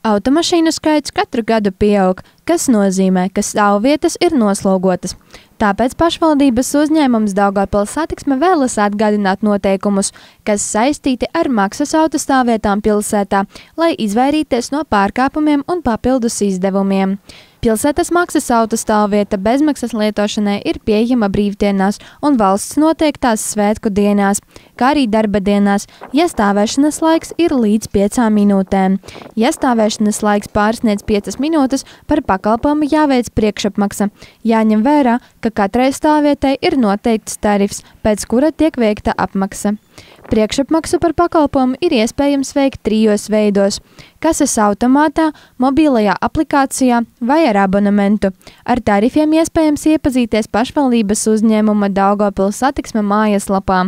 Automašīnu skaits katru gadu pieaug, kas nozīmē, ka stāvvietas ir noslogotas. Tāpēc pašvaldības uzņēmums Daugavpils Satiksme vēlas atgādināt noteikumus, kas saistīti ar maksas autostāvvietām pilsētā, lai izvairīties no pārkāpumiem un papildus izdevumiem. Pilsētas maksas autostāvvieta bezmaksas lietošanai ir pieejama brīvdienās un valsts noteiktās svētku dienās, kā arī darba dienās, ja stāvēšanas laiks ir līdz 5 minūtēm. Ja stāvēšanas laiks pārsniedz 5 minūtes, par pakalpojumu jāveic priekšapmaksa. Jāņem vērā, ka katrai stāvvietai ir noteikts tarifs, pēc kura tiek veikta apmaksa. Priekšapmaksu par pakalpojumu ir iespējams veikt 3 veidos – kases automātā, mobilajā aplikācijā vai ar abonementu. Ar tarifiem iespējams iepazīties pašvaldības uzņēmuma Daugavpils Satiksme mājaslapā.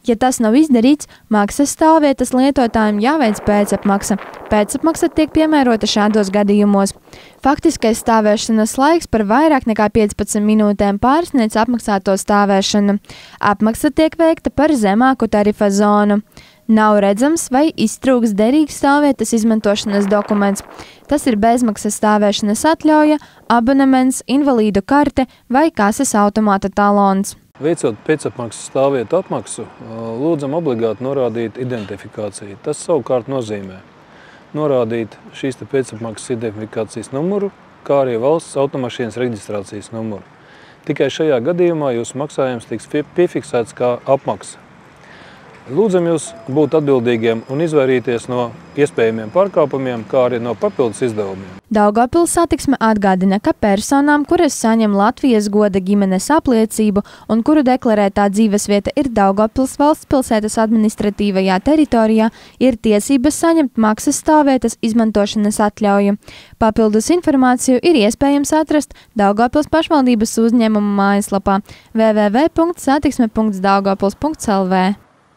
Ja tas nav izdarīts, maksas stāvvietas lietotājiem jāveic pēcapmaksa. Pēcapmaksa tiek piemērota šādos gadījumos. Faktiskais stāvēšanas laiks par vairāk nekā 15 minūtēm pārsniedz apmaksāto stāvēšanu. Apmaksa tiek veikta par zemāku tarifa zonu. Nav redzams vai iztrūks derīgs stāvvietas izmantošanas dokuments. Tas ir bezmaksas stāvēšanas atļauja, abonements, invalīdu karte vai kases automāta talons. Veicot pēcapmaksas stāvvietu apmaksu, lūdzam obligāti norādīt identifikāciju. Tas savukārt nozīmē norādīt šīs pēcapmaksas identifikācijas numuru, kā arī valsts automašīnas reģistrācijas numuru. Tikai šajā gadījumā jūsu maksājums tiks piefiksēts kā apmaksa. Lūdzam jūs būt atbildīgiem un izvairīties no iespējamiem pārkāpumiem, kā arī no papildus izdevumiem. Daugavpils Satiksme atgādina, ka personām, kuras saņem Latvijas goda ģimenes apliecību un kuru deklarētā dzīvesvieta ir Daugavpils valsts pilsētas administratīvajā teritorijā, ir tiesības saņemt maksas stāvvietas izmantošanas atļauju. Papildus informāciju ir iespējams atrast Daugavpils pašvaldības uzņēmuma mājaslapā www.satiksme.daugavpils.lv.